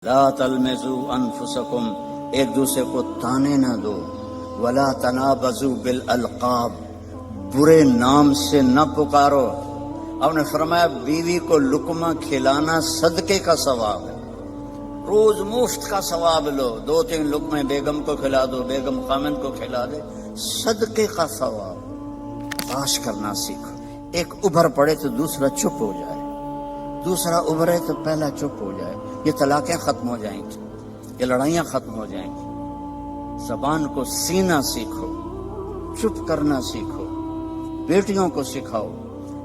لا تلمزوا انفسکم، ایک دوسرے کو تانے نہ دو، ولا تنابزوا بالالقاب، برے نام سے نہ پکارو۔ آپ نے فرمایا بیوی کو لقمہ کھلانا صدقے کا ثواب ہے، روز مفت کا ثواب لو، 2-3 لقمے بیگم کو کھلا دو، بیگم خامن کو کھلا دے، صدقے کا ثواب۔ باش کرنا سیکھو، ایک ابھر پڑے تو دوسرا چپ ہو جائے، دوسرا ابھرے تو پہلا چپ ہو جائے، یہ طلاقیں ختم ہو جائیں گی، یہ لڑائیاں ختم ہو جائیں گی۔ زبان کو سینا سیکھو، چپ کرنا سیکھو، بیٹیوں کو سکھاؤ۔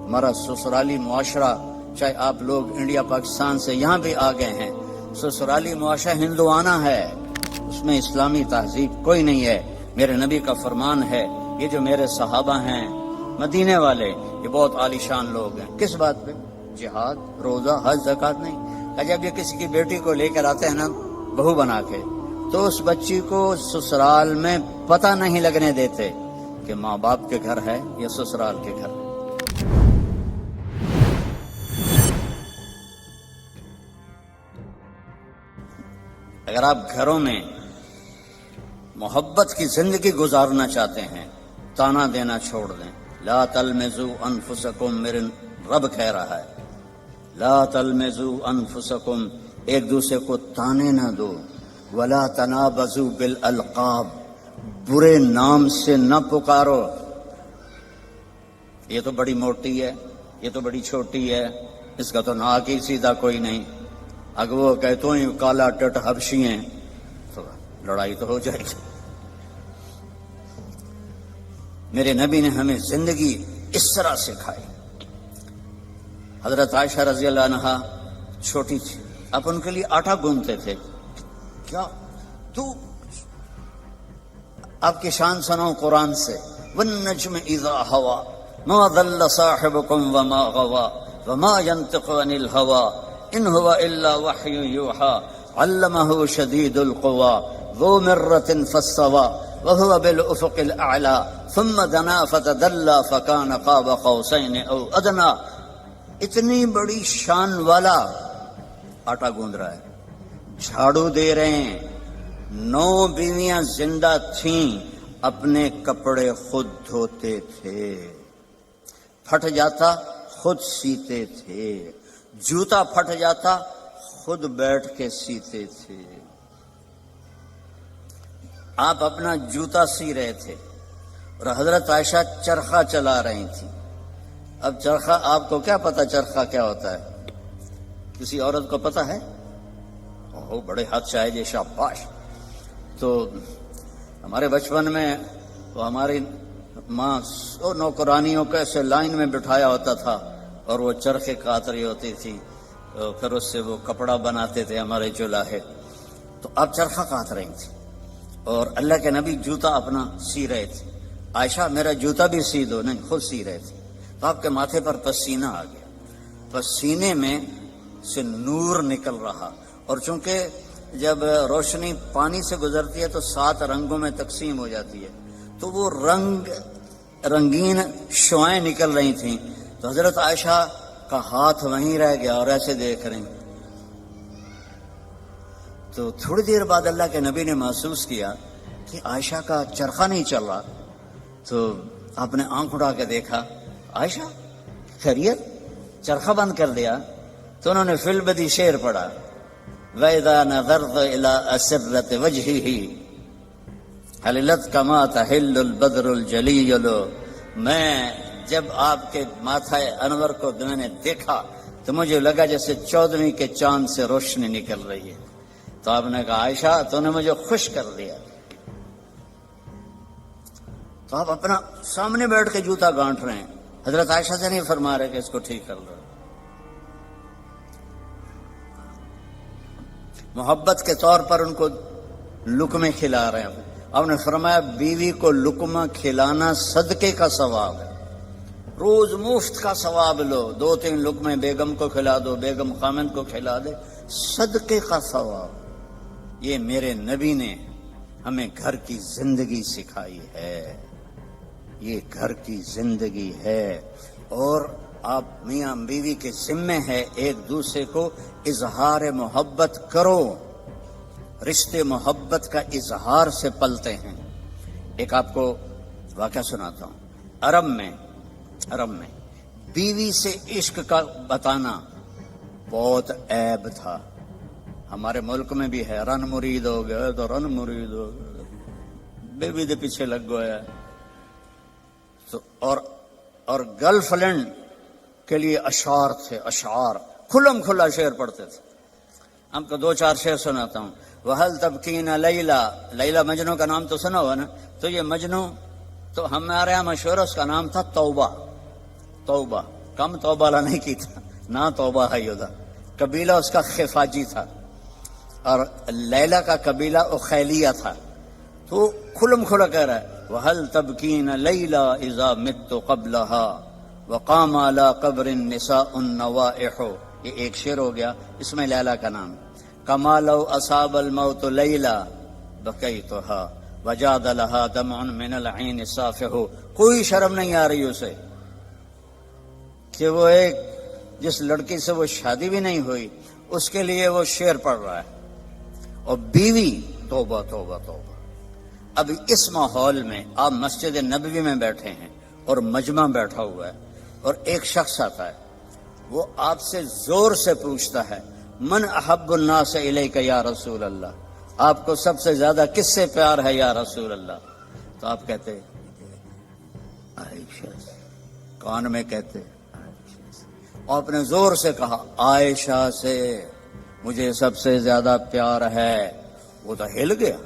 ہمارا سسرالی معاشرہ، چاہے آپ لوگ انڈیا پاکستان سے یہاں بھی آ گئے ہیں، سسرالی معاشرہ ہندوانہ ہے، اس میں اسلامی تہذیب کوئی نہیں ہے۔ میرے نبی کا فرمان ہے، یہ جو میرے صحابہ ہیں مدینے والے، یہ بہت عالی شان لوگ ہیں۔ کس بات پہ؟ جہاد، روزہ، حج، زکوٰۃ نہیں۔ جب یہ کسی کی بیٹی کو لے کر آتے ہیں نا بہو بنا کے، تو اس بچی کو سسرال میں پتہ نہیں لگنے دیتے کہ ماں باپ کے گھر ہے یا سسرال کے گھر ہے۔ اگر آپ گھروں میں محبت کی زندگی گزارنا چاہتے ہیں، تانا دینا چھوڑ دیں۔ لا تلمزوا انفسکم، میرے رب کہہ رہا ہے، لا تلمزوا انفسکم، ایک دوسرے کو تانے نہ دو، ولا تنابزوا بالالقاب، برے نام سے نہ پکارو۔ یہ تو بڑی موٹی ہے، یہ تو بڑی چھوٹی ہے، اس کا تو ناک ہی سیدھا کوئی نہیں، اگر وہ کہ تو ہی کالا ٹٹ حبشی ہیں تو لڑائی تو ہو جائے گی۔ میرے نبی نے ہمیں زندگی اس طرح سکھائی۔ حضرت عائشہ رضی اللہ عنہا چھوٹی تھی، آپ ان کے لیے آٹا گوندتے تھے۔ کیا تو آپ کی شان سناؤ قرآن سے، والنجم اذا ہوا ما ضل صاحبکم وما غوا وما ينطق عن الهوى ان هو الا وحی یوحى علمه شدید القوى ذو مرة فاستوى وهو بالافق الاعلى ثم دنا فتدلى فكان قاب قوسين او ادنى۔ اتنی بڑی شان والا آٹا گوندھ رہا ہے، جھاڑو دے رہے ہیں۔ 9 بیویاں زندہ تھیں، اپنے کپڑے خود دھوتے تھے، پھٹ جاتا خود سیتے تھے، جوتا پھٹ جاتا خود بیٹھ کے سیتے تھے۔ آپ اپنا جوتا سی رہے تھے اور حضرت عائشہ چرخہ چلا رہی تھی۔ اب چرخہ، آپ کو کیا پتا چرخہ کیا ہوتا ہے؟ کسی عورت کو پتا ہے؟ اوہ بڑے ہاتھ شاہ جی، شاباش۔ تو ہمارے بچپن میں وہ ہماری ماں نوکرانیوں کو ایسے لائن میں بٹھایا ہوتا تھا اور وہ چرخے کاٹ رہی ہوتی تھی، پھر اس سے وہ کپڑا بناتے تھے ہمارے چولہے۔ تو آپ چرخہ کاٹ رہی تھی اور اللہ کے نبی جوتا اپنا سی رہے تھے۔ عائشہ میرا جوتا بھی سی دو، نہیں خود سی رہے تھے۔ تو آپ کے ماتھے پر پسینہ آ گیا، پسینے میں سے نور نکل رہا، اور چونکہ جب روشنی پانی سے گزرتی ہے تو 7 رنگوں میں تقسیم ہو جاتی ہے، تو وہ رنگین شعائیں نکل رہی تھیں۔ تو حضرت عائشہ کا ہاتھ وہیں رہ گیا اور ایسے دیکھ رہی۔ تو تھوڑی دیر بعد اللہ کے نبی نے محسوس کیا کہ عائشہ کا چرخہ نہیں چل رہا، تو آپ نے آنکھ اٹھا کے دیکھا، عائشہ خیریت؟ چرخہ بند کر دیا؟ تو انہوں نے فی البدی شعر پڑھا، وَإِذَا نَظَرْتَ إِلَىٰ أَسِرَّةِ وَجْهِهِ حَلِلَتْ كَمَا تَحِلُّ الْبَدْرُ الْجَلِيُّ۔ میں جب آپ کے ماتھا انور کو میں نے دیکھا تو مجھے لگا جیسے 14ویں کے چاند سے روشنی نکل رہی ہے۔ تو آپ نے کہا عائشہ تو نے مجھے خوش کر دیا۔ تو آپ اپنا سامنے بیٹھ کے جوتا گانٹ رہے ہیں، حضرت عائشہ سے نہیں فرما رہے کہ اس کو ٹھیک کر لو۔ محبت کے طور پر ان کو لقمے کھلا رہے ہیں۔ آپ نے فرمایا بیوی کو لقمہ کھلانا صدقے کا ثواب ہے، روز مفت کا ثواب لو، 2-3 لقمے بیگم کو کھلا دو، بیگم خامن کو کھلا دے، صدقے کا ثواب۔ یہ میرے نبی نے ہمیں گھر کی زندگی سکھائی ہے، یہ گھر کی زندگی ہے، اور آپ میاں بیوی کے ذمے ہے ایک دوسرے کو اظہار محبت کرو۔ رشتے محبت کا اظہار سے پلتے ہیں. ایک آپ کو واقعہ سناتا ہوں. عرب میں بیوی سے عشق کا بتانا بہت عیب تھا. ہمارے ملک میں بھی ہے، رن مرید ہو گیا تو رن مرید ہو گیا، بیوی دے پیچھے لگ گیا. تو اور گرل فرینڈ کے لیے اشعار تھے، اشعار کھلم کھلا شعر پڑھتے تھے. ہم کو 2-4 شعر سناتا ہوں. وَهَلْ تَبْكِينَ لیلا مجنو کا نام تو سنا ہوا نا. تو یہ مجنو تو ہمارے یہاں مشہور، اس کا نام تھا توبہ. کم توبہ لا نہیں کی تھا، نہ توبہ ہے یودا. قبیلہ اس کا خفاجی تھا، اور لیلا کا قبیلہ اخیلیہ تھا. تو کھلم کھلا کہہ رہا ہے وَهَلْ تَبْكِينَ لَيْلَا إِذَا مِتُّ قَبْلَهَا وَقَامَ عَلَىٰ قَبْرِ النِّسَاءُ النَّوَائِحُ. یہ ایک شعر ہو گیا، اس میں لیلا کا نام. كَمَا لَوْ أَصَابَ الْمَوْتُ لَيْلَا بَكَيْتُهَا وَجَادَ لَهَا دَمْعٌ مِّنَ الْعَيْنِ صَافِحُ. کوئی شرم نہیں آ رہی اسے کہ وہ ایک جس لڑکی سے وہ شادی بھی نہیں ہوئی اس کے لیے وہ شعر پڑھ رہا ہے. اور بیوی توبہ توبہ توبہ. اب اس ماحول میں آپ مسجد نبوی میں بیٹھے ہیں اور مجمع بیٹھا ہوا ہے، اور ایک شخص آتا ہے، وہ آپ سے زور سے پوچھتا ہے من احب الناس الیک یا رسول اللہ، آپ کو سب سے زیادہ کس سے پیار ہے یا رسول اللہ؟ تو آپ کہتے عائشہ. کان میں کہتے آپ نے زور سے کہا عائشہ سے مجھے سب سے زیادہ پیار ہے. وہ تو ہل گیا،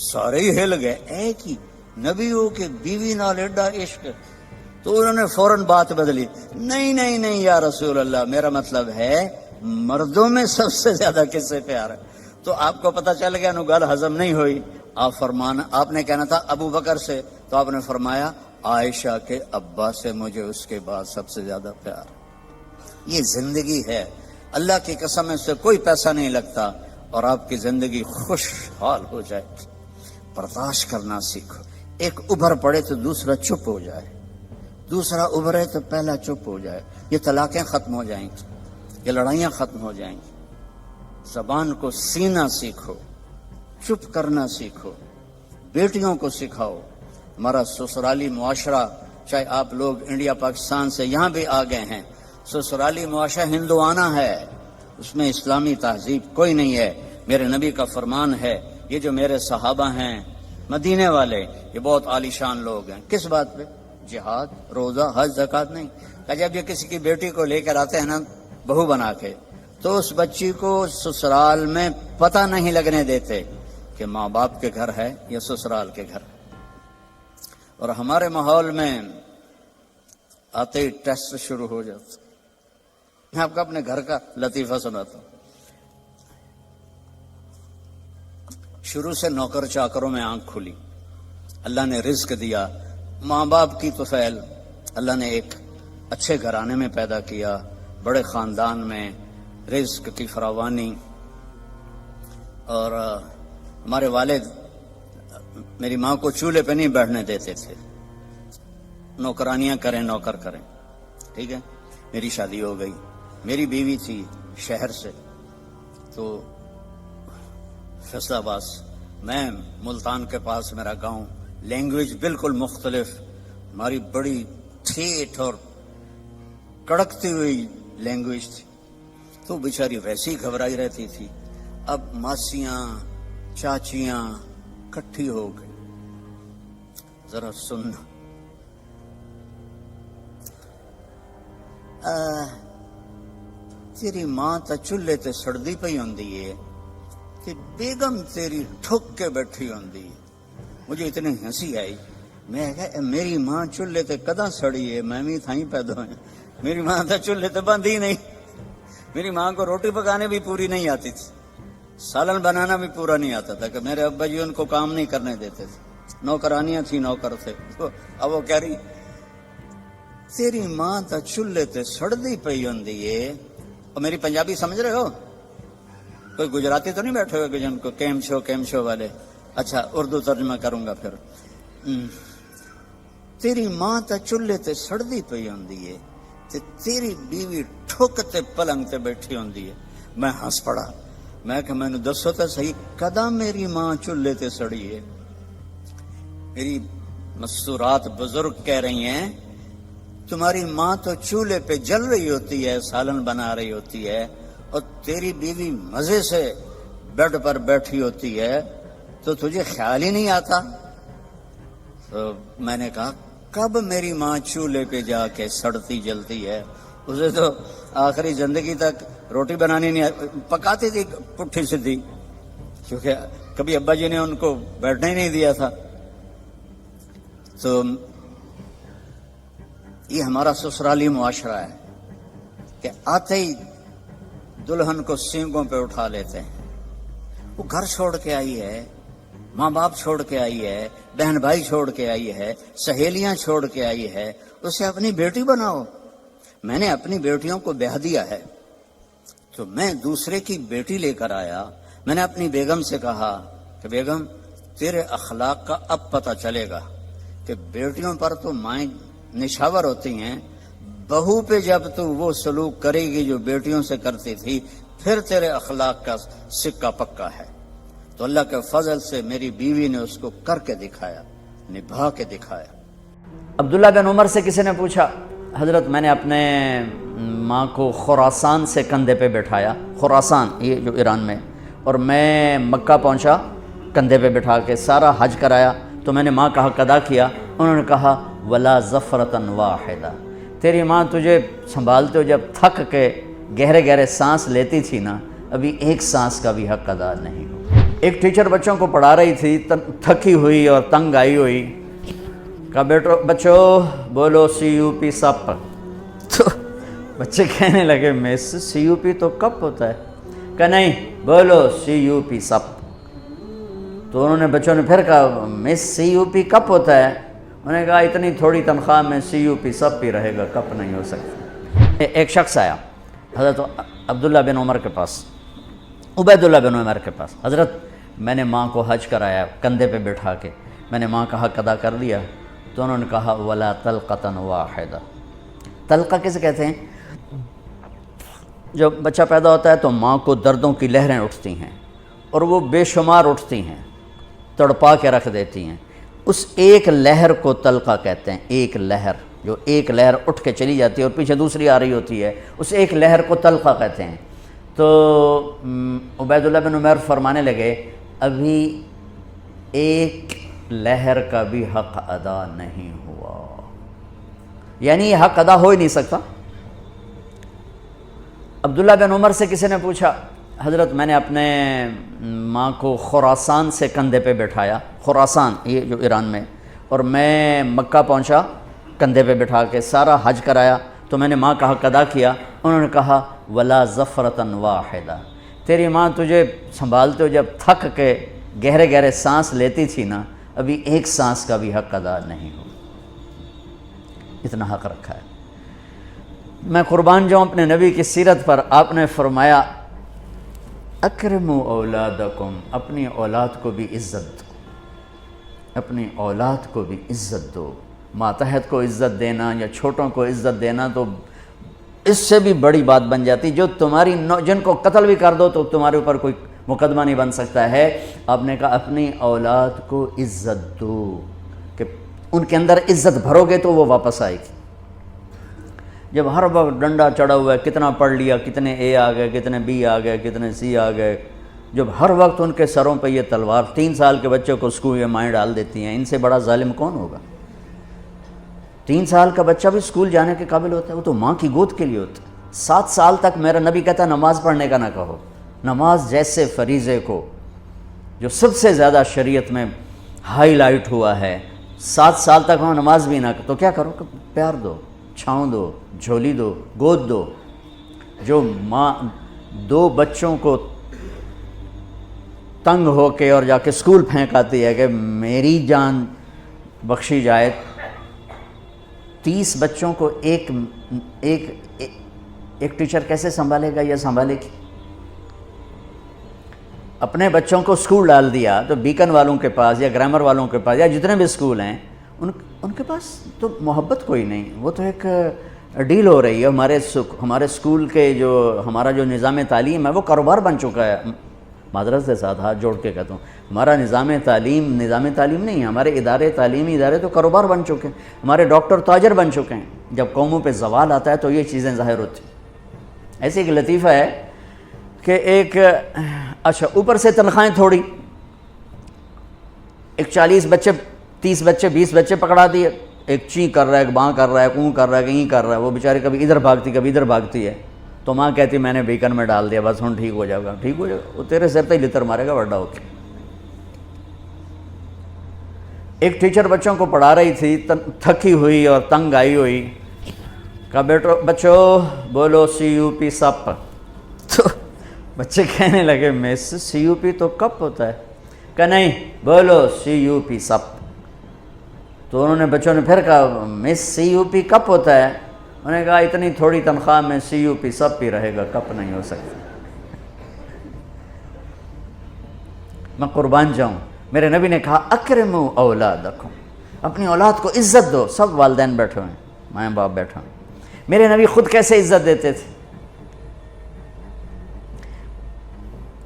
سارے ہی ہل گئے. ایک ہی نبیوں کے بیوی نال ایڈا عشق. تو انہوں نے فوراً بات بدلی، نہیں یا رسول اللہ، میرا مطلب ہے مردوں میں سب سے زیادہ کس سے پیار ہے. تو آپ کو پتہ چل گیا نو گل ہضم نہیں ہوئی. آپ نے کہنا تھا ابو بکر سے، تو آپ نے فرمایا عائشہ کے ابا سے مجھے اس کے بعد سب سے زیادہ پیار. یہ زندگی ہے، اللہ کی قسم اس سے کوئی پیسہ نہیں لگتا، اور آپ کی زندگی خوشحال ہو جائے. برداشت کرنا سیکھو. ایک ابھر پڑے تو دوسرا چپ ہو جائے، دوسرا ابھرے تو پہلا چپ ہو جائے. یہ طلاقیں ختم ہو جائیں گی، یہ لڑائیاں ختم ہو جائیں گی. زبان کو سینا سیکھو، چپ کرنا سیکھو. بیٹیوں کو سکھاؤ. ہمارا سسرالی معاشرہ، چاہے آپ لوگ انڈیا پاکستان سے یہاں بھی آ گئے ہیں، سسرالی معاشرہ ہندوانہ ہے، اس میں اسلامی تہذیب کوئی نہیں ہے. میرے نبی کا فرمان ہے، یہ جو میرے صحابہ ہیں مدینے والے، یہ بہت عالی شان لوگ ہیں. کس بات پہ؟ جہاد، روزہ، حج، زکوٰۃ نہیں. کہ جب یہ کسی کی بیٹی کو لے کر آتے ہیں نا بہو بنا کے، تو اس بچی کو سسرال میں پتہ نہیں لگنے دیتے کہ ماں باپ کے گھر ہے یا سسرال کے گھر. اور ہمارے ماحول میں آتے ہی ٹیسٹ شروع ہو جاتا. میں آپ کو اپنے گھر کا لطیفہ سناتا ہوں. شروع سے نوکر چاکروں میں آنکھ کھلی، اللہ نے رزق دیا، ماں باپ کی طفیل، اللہ نے ایک اچھے گھرانے میں پیدا کیا، بڑے خاندان میں، رزق کی فراوانی. اور ہمارے والد میری ماں کو چولہے پہ نہیں بیٹھنے دیتے تھے، نوکرانیاں کریں، نوکر کریں. ٹھیک ہے، میری شادی ہو گئی. میری بیوی تھی شہر سے، تو فیصلہ آباد، میں ملتان کے پاس میرا گاؤں. لینگویج بالکل مختلف، ہماری بڑی ٹھیٹھ اور کڑکتی ہوئی لینگویج تھی. تو بیچاری ویسی گھبرائی رہتی تھی. اب ماسیاں چاچیاں کٹھی ہو گئی. ذرا سننا، تیری ماں تا چولہے تے سڑدی پئی ہوندی ہے تے بیگم تیری ٹھک کے بیٹھی ہوندی ہے. مجھے اتنی ہنسی آئی. میں کہا میری ماں چولہے تے کداں سڑی ہے، میں بھی تھائیں پیدا ہوئے. میری ماں تا چولہے تے بندھی نہیں. میری ماں کو روٹی پکانے بھی پوری نہیں آتی تھی، سالن بنانا بھی پورا نہیں آتا تھا، کہ میرے ابا جی ان کو کام نہیں کرنے دیتے تھے. نوکرانیاں تھیں، نوکر تھے. اب وہ کہہ رہی تیری ماں تا چولہے تے سڑدی پئی ہوندی ہے. اور میری پنجابی سمجھ رہے ہو؟ کوئی گجراتی تو نہیں بیٹھے ہوئے کہ جن کو کیم شو والے؟ اچھا اردو ترجمہ کروں گا پھر. تیری ماں تا چولہے تے سڑدی پئی ہوندی ہے تے تیری بیوی ٹھک تے پلنگ تے بیٹھی ہوندی ہے. میں ہنس پڑا. میں کہ میں نے دسو تو صحیح کدا میری ماں چولہے تے سڑی ہے؟ میری مستورات بزرگ کہہ رہی ہیں تمہاری ماں تو چولہے پہ جل رہی ہوتی ہے، سالن بنا رہی ہوتی ہے، اور تیری بیوی مزے سے بیڈ پر بیٹھی ہوتی ہے، تو تجھے خیال ہی نہیں آتا؟ تو میں نے کہا کب میری ماں چولہے پہ جا کے سڑتی جلتی ہے؟ اسے تو آخری زندگی تک روٹی بنانی نہیں پکاتی تھی پٹھی سیدھی، کیونکہ کبھی ابا جی نے ان کو بیٹھنے ہی نہیں دیا تھا۔ تو یہ ہمارا سسرالی معاشرہ ہے کہ آتے ہی دلہن کو سینگوں پہ اٹھا لیتے ہیں۔ وہ گھر چھوڑ کے آئی ہے، ماں باپ چھوڑ کے آئی ہے، بہن بھائی چھوڑ کے آئی ہے، سہیلیاں چھوڑ کے آئی ہے، اسے اپنی بیٹی بناؤ۔ میں نے اپنی بیٹیوں کو بیاہ دیا ہے تو میں دوسرے کی بیٹی لے کر آیا۔ میں نے اپنی بیگم سے کہا کہ بیگم تیرے اخلاق کا اب پتہ چلے گا کہ بیٹیوں پر تو مائیں نشاور ہوتی ہیں، بہو پہ جب تو وہ سلوک کرے گی جو بیٹیوں سے کرتی تھی پھر تیرے اخلاق کا سکہ پکا ہے۔ تو اللہ کے فضل سے میری بیوی نے اس کو کر کے دکھایا، نبھا کے دکھایا۔ عبداللہ بن عمر سے کسی نے پوچھا حضرت میں نے اپنے ماں کو خراسان سے کندھے پہ بٹھایا، خراسان یہ جو ایران میں، اور میں مکہ پہنچا کندھے پہ بٹھا کے سارا حج کرایا، تو میں نے ماں کا حق ادا کیا۔ انہوں نے کہا ولا ظفرتن واحدہ، تیری ماں تجھے سنبھالتے ہو جب تھک کے گہرے گہرے سانس لیتی تھی نا، ابھی ایک سانس کا بھی حق ادا نہیں ہو۔ ایک ٹیچر بچوں کو پڑھا رہی تھی، تھکی ہوئی اور تنگ آئی ہوئی، کہا بچوں بولو سی یو پی سپ۔ تو بچے کہنے لگے مس سی یو پی تو کپ ہوتا ہے، کہا نہیں بولو سی یو پی سپ۔ تو انہوں نے بچوں نے پھر کہا مس سی یو پی کپ ہوتا ہے؟ انہوں نے کہا اتنی تھوڑی تنخواہ میں سی یو پی سپ ہی رہے گا، کپ نہیں ہو سکتا۔ ایک شخص آیا حضرت عبداللہ بن عمر کے پاس، عبیداللہ بن عمر کے پاس، حضرت میں نے ماں کو حج کرایا کندھے پہ بٹھا کے، میں نے ماں کا حق ادا کر دیا۔ تو انہوں نے کہا ولا طلقۃ واحدہ۔ طلقہ کسے کہتے ہیں؟ جب بچہ پیدا ہوتا ہے تو ماں کو دردوں کی لہریں اٹھتی ہیں اور وہ بے شمار اٹھتی ہیں، تڑپا کے رکھ دیتی ہیں، اس ایک لہر کو طلقہ کہتے ہیں۔ ایک لہر، جو ایک لہر اٹھ کے چلی جاتی ہے اور پیچھے دوسری آ رہی ہوتی ہے، اس ایک لہر کو طلقہ کہتے ہیں۔ تو عبیداللہ بن عمر فرمانے لگے ابھی ایک لہر کا بھی حق ادا نہیں ہوا، یعنی یہ حق ادا ہو ہی نہیں سکتا۔ عبداللہ بن عمر سے کسی نے پوچھا حضرت میں نے اپنے ماں کو خراسان سے کندھے پہ بٹھایا، خراسان یہ جو ایران میں، اور میں مکہ پہنچا کندھے پہ بٹھا کے سارا حج کرایا، تو میں نے ماں کا حق ادا کیا۔ انہوں نے کہا ولا ظفرتن واحدہ، تیری ماں تجھے سنبھالتے ہو جب تھک کے گہرے گہرے سانس لیتی تھی نا، ابھی ایک سانس کا بھی حق ادا نہیں ہو۔ اتنا حق رکھا ہے۔ میں قربان جاؤں اپنے نبی کی سیرت پر، آپ نے فرمایا اکرموا اولادکم، اپنی اولاد کو بھی عزت دو، اپنی اولاد کو بھی عزت دو۔ ماتحت کو عزت دینا یا چھوٹوں کو عزت دینا تو اس سے بھی بڑی بات بن جاتی، جو تمہاری جن کو قتل بھی کر دو تو تمہارے اوپر کوئی مقدمہ نہیں بن سکتا ہے۔ آپ نے کہا اپنی اولاد کو عزت دو، کہ ان کے اندر عزت بھرو گے تو وہ واپس آئے گی۔ جب ہر وقت ڈنڈا چڑھا ہوا ہے، کتنا پڑھ لیا، کتنے اے آ گئے، کتنے بی آ گئے، کتنے سی آ گئے، جب ہر وقت ان کے سروں پہ یہ تلوار، 3 سال کے بچے کو اسکول میں مائیں ڈال دیتی ہیں، ان سے بڑا ظالم کون ہوگا؟ 3 سال کا بچہ بھی اسکول جانے کے قابل ہوتا ہے، وہ تو ماں کی گود کے لیے ہوتا ہے۔ 7 سال تک میرا نبی کہتا ہے نماز پڑھنے کا نہ کہو، نماز جیسے فریضے کو جو سب سے زیادہ شریعت میں ہائی لائٹ ہوا ہے، 7 سال تک وہاں نماز بھی نہ تو کیا کرو کہ پیار دو، چھاؤں دو، جھولی دو، گود دو۔ جو ماں 2 بچوں کو تنگ ہو کے اور جا کے اسکول پھینک آتی ہے کہ میری جان بخشی جائے، 30 بچوں کو ایک ٹیچر کیسے سنبھالے گا یا سنبھالے گی؟ اپنے بچوں کو اسکول ڈال دیا تو بیکن والوں کے پاس یا گرامر والوں کے پاس یا جتنے بھی اسکول ہیں ان کے پاس تو محبت کوئی نہیں، وہ تو ایک ڈیل ہو رہی ہے۔ ہمارے اسکول کے جو ہمارا جو نظام تعلیم ہے وہ کاروبار بن چکا ہے، معذرت کے ساتھ ہاتھ جوڑ کے کہتا ہوں، ہمارا نظام تعلیم نہیں ہے، ہمارے تعلیمی ادارے تو کاروبار بن چکے ہیں، ہمارے ڈاکٹر تاجر بن چکے ہیں۔ جب قوموں پہ زوال آتا ہے تو یہ چیزیں ظاہر ہوتی ہیں۔ ایسے ایک لطیفہ ہے کہ اچھا اوپر سے تنخواہیں تھوڑی، ایک 40 بچے 30 بچے 20 بچے پکڑا دیے، ایک چیں کر رہا ہے، ایک باں کر رہا ہے، کوں کر رہا ہے، کہیں کر رہا ہے، وہ بیچارے کبھی ادھر بھاگتی کبھی ادھر بھاگتی ہے، تو ماں کہتی میں نے بیکن میں ڈال دیا، بس ہن ٹھیک ہو جائے گا، ٹھیک ہو جائے گا، وہ تیرے سر تے لتر مارے گا بڑا ہو کے۔ ایک ٹیچر بچوں کو پڑھا رہی تھی، تھکی ہوئی اور تنگ آئی ہوئی، کہا بچوں بولو CUP سپ، تو بچے کہنے لگے مس CUP تو کپ ہوتا ہے، کہ نہیں بولو CUP سپ۔ تو انہوں نے بچوں نے پھر کہا مس CUP کپ ہوتا ہے، انہوں نے کہا اتنی تھوڑی تنخواہ میں CUP سپ ہی رہے گا، کپ نہیں ہو سکتا۔ میں قربان جاؤں، میرے نبی نے کہا اکرموا اولادکم، اپنی اولاد کو عزت دو۔ سب والدین بیٹھے ہوئے ہیں، ماں باپ بیٹھے ہوئے ہیں۔ میرے نبی خود کیسے عزت دیتے تھے؟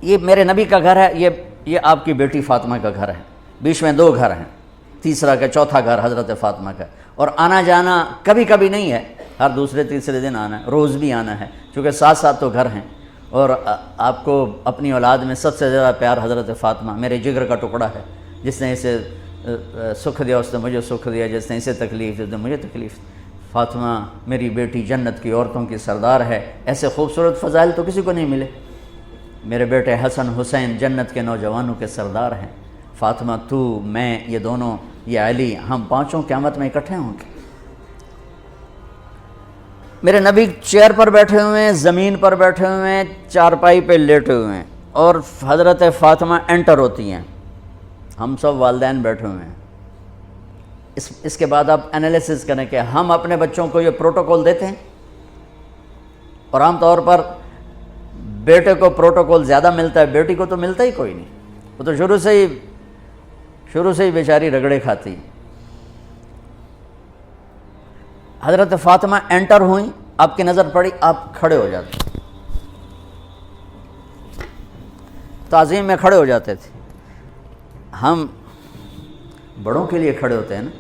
یہ میرے نبی کا گھر ہے، یہ آپ کی بیٹی فاطمہ کا گھر ہے، بیچ میں 2 گھر ہیں، تیسرا کا چوتھا گھر حضرت فاطمہ کا، اور آنا جانا کبھی کبھی نہیں ہے، ہر دوسرے تیسرے دن آنا ہے، روز بھی آنا ہے، چونکہ ساتھ تو گھر ہیں۔ اور آپ کو اپنی اولاد میں سب سے زیادہ پیار حضرت فاطمہ، میرے جگر کا ٹکڑا ہے، جس نے اسے سکھ دیا اس نے مجھے سکھ دیا، جس نے اسے تکلیف دی اس نے مجھے تکلیف۔ فاطمہ میری بیٹی جنت کی عورتوں کی سردار ہے، ایسے خوبصورت فضائل تو کسی کو نہیں ملے۔ میرے بیٹے حسن حسین جنت کے نوجوانوں کے سردار ہیں۔ فاطمہ تو، میں، یہ دونوں، یہ علی، ہم پانچوں قیامت میں اکٹھے ہوں گے۔ میرے نبی چیئر پر بیٹھے ہوئے ہیں، زمین پر بیٹھے ہوئے ہیں، چارپائی پہ لیٹے ہوئے ہیں، اور حضرت فاطمہ انٹر ہوتی ہیں، ہم سب والدین بیٹھے ہوئے ہیں۔ اس کے بعد آپ انالیسس کریں کہ ہم اپنے بچوں کو یہ پروٹوکول دیتے ہیں، اور عام طور پر بیٹے کو پروٹوکول زیادہ ملتا ہے، بیٹی کو تو ملتا ہی کوئی نہیں، وہ تو شروع سے ہی بیچاری رگڑے کھاتی۔ حضرت فاطمہ انٹر ہوئیں، آپ کی نظر پڑی، آپ کھڑے ہو جاتے، تعظیم میں کھڑے ہو جاتے تھے۔ ہم بڑوں کے لیے کھڑے ہوتے ہیں نا،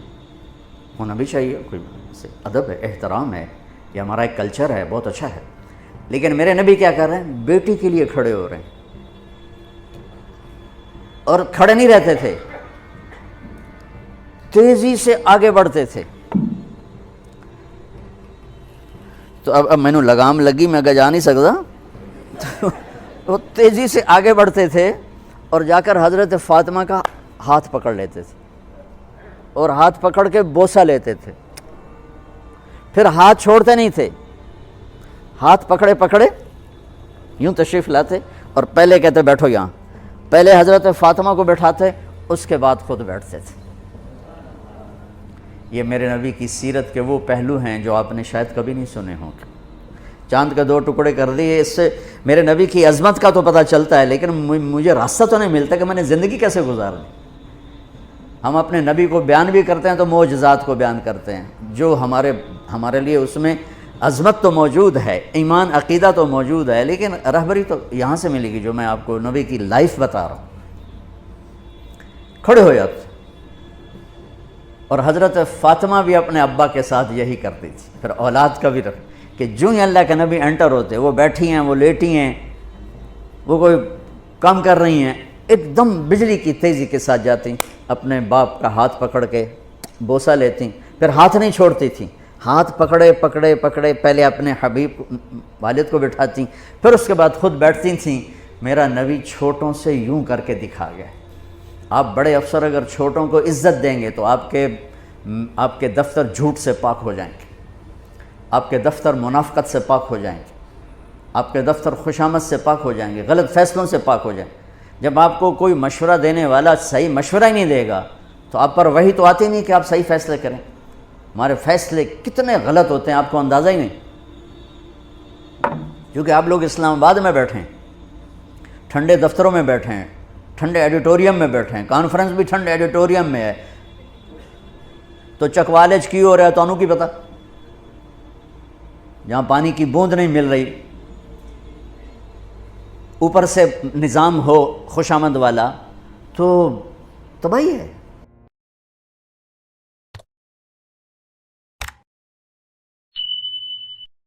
ہونا بھی چاہیے، کوئی ادب ہے، احترام ہے، یہ ہمارا ایک کلچر ہے، بہت اچھا ہے۔ لیکن میرے نبی کیا کر رہے ہیں؟ بیٹی کے لیے کھڑے ہو رہے ہیں، اور کھڑے نہیں رہتے تھے، تیزی سے آگے بڑھتے تھے۔ تو اب میں نے لگام لگی، میں جا نہیں سکتا، وہ تیزی سے آگے بڑھتے تھے اور جا کر حضرت فاطمہ کا ہاتھ پکڑ لیتے تھے، اور ہاتھ پکڑ کے بوسہ لیتے تھے، پھر ہاتھ چھوڑتے نہیں تھے، ہاتھ پکڑے پکڑے یوں تشریف لاتے، اور پہلے کہتے بیٹھو یہاں، پہلے حضرت فاطمہ کو بیٹھاتے، اس کے بعد خود بیٹھتے تھے۔ یہ میرے نبی کی سیرت کے وہ پہلو ہیں جو آپ نے شاید کبھی نہیں سنے ہوں گے۔ چاند کے 2 ٹکڑے کر دیے، اس سے میرے نبی کی عظمت کا تو پتہ چلتا ہے، لیکن مجھے راستہ تو نہیں ملتا کہ میں نے زندگی کیسے گزارنی۔ ہم اپنے نبی کو بیان بھی کرتے ہیں تو معجزات کو بیان کرتے ہیں، جو ہمارے لیے اس میں عظمت تو موجود ہے، ایمان عقیدہ تو موجود ہے، لیکن رہبری تو یہاں سے ملے گی جو میں آپ کو نبی کی لائف بتا رہا ہوں۔ کھڑے ہو جاتے، اور حضرت فاطمہ بھی اپنے ابا کے ساتھ یہی کرتی تھی۔ پھر اولاد کا بھی رکھ کہ جو ہی اللہ کے نبی انٹر ہوتے، وہ بیٹھی ہیں، وہ لیٹی ہیں، وہ کوئی کام کر رہی ہیں، ایک دم بجلی کی تیزی کے ساتھ جاتی، اپنے باپ کا ہاتھ پکڑ کے بوسہ لیتی، پھر ہاتھ نہیں چھوڑتی تھیں، ہاتھ پکڑے پکڑے پکڑے پہلے اپنے حبیب والد کو بٹھاتی، پھر اس کے بعد خود بیٹھتی تھیں۔ میرا نبی چھوٹوں سے یوں کر کے دکھا گیا۔ آپ بڑے افسر اگر چھوٹوں کو عزت دیں گے تو آپ کے دفتر جھوٹ سے پاک ہو جائیں گے، آپ کے دفتر منافقت سے پاک ہو جائیں گے، آپ کے دفتر خوشامد سے پاک ہو جائیں گے، غلط فیصلوں سے پاک ہو جائیں گے۔ جب آپ کو کوئی مشورہ دینے والا صحیح مشورہ ہی نہیں دے گا تو آپ پر وہی تو آتی نہیں کہ آپ صحیح فیصلے کریں۔ ہمارے فیصلے کتنے غلط ہوتے ہیں، آپ کو اندازہ ہی نہیں، کیونکہ آپ لوگ اسلام آباد میں بیٹھے ہیں، ٹھنڈے دفتروں میں بیٹھے ہیں، ٹھنڈے ایڈیٹوریم میں بیٹھے ہیں، کانفرنس بھی ٹھنڈے ایڈیٹوریم میں ہے، تو چکوالج کی ہو رہا ہے تو انہوں کی پتہ، جہاں پانی کی بوند نہیں مل رہی، اوپر سے نظام ہو خوش آمد والا تو تباہی ہے.